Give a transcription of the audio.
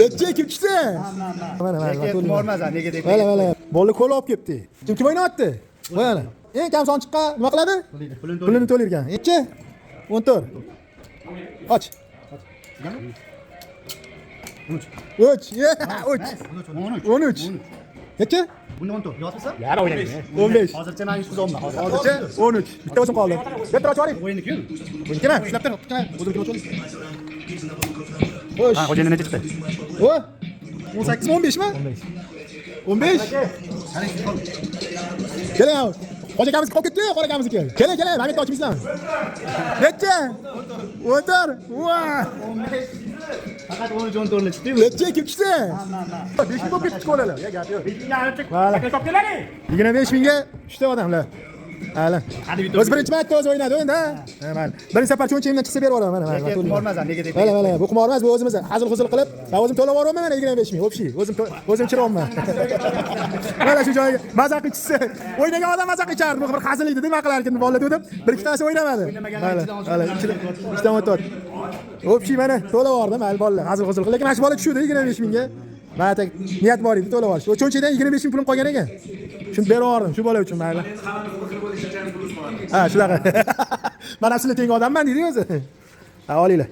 Necha kim tushdi? Mana Bormaz, nega deb. Mana. Bolni ko'l olib kelibdi. Kim o'ynayapti? Mana. Eng kam son chiqqan nima qiladi? Pulini to'lar ekan. Necha? 14. Och. 3. 13. Necha? Buni 14 yozibsan? Yana o'ynayman. 15. Hozircha men yutqizolmadim. Hozircha 13. Bitta o'zim qoldi. Bitta och oling. O'yinni-ku. O'yinkimi? Ushlab tur. O'zim kim o'chim? Xo'sh. Ha, xo'jayini necha chiqdi? O. 18 mi 15 mi? 15. Keling. Xo'ja akamiz qolib ketdi, qora akamiz keling. Keling, men bitta ochimizlarmi? Necha? O'tir. Voy. Faqat 13-14 chiqdi. Necha kim tushdi? 5 ming bo'lib ketdi qo'lalar. Ya gap yo'q. 5 mingga olib chiq. Mana. Taklif keladi. 25 mingga 3 ta odamlar. Hali. Biz birinchi marta o'zi o'ynadi o'yinda. Mana. Birinchi safar cho'nchayimdan chiqsa berib yuboraman mana. Bormaz, nega deb. Mana. Bu qimor emas, bu o'zimiz hazil-huzul qilib, men o'zim to'lab yuboraman mana 25 ming. O'pshi. O'zim chiroyman. Mana shu joyga mazaq ichsa, o'ynagan odam mazaq ichardi. Bu bir hazillik dedi, nima qilar ekan bolalar dedim. Bir ikkitasi o'ynamadi. Mana. Ichdan o'tdi. O'pshi mana to'lab yubordim, hali bolalar hazil-huzul qilib. Lekin mana shu bola tushdi 25 mingga. Mana niyat bor edi to'lab yuborish. O cho'nchaydan 25 ming pulim qolgan ekan. Shuni berib yubordim shu bola uchun mayli. Ha, shunaqa. Mana sizlar teng odamman deydi o'zi. Ha, olinglar.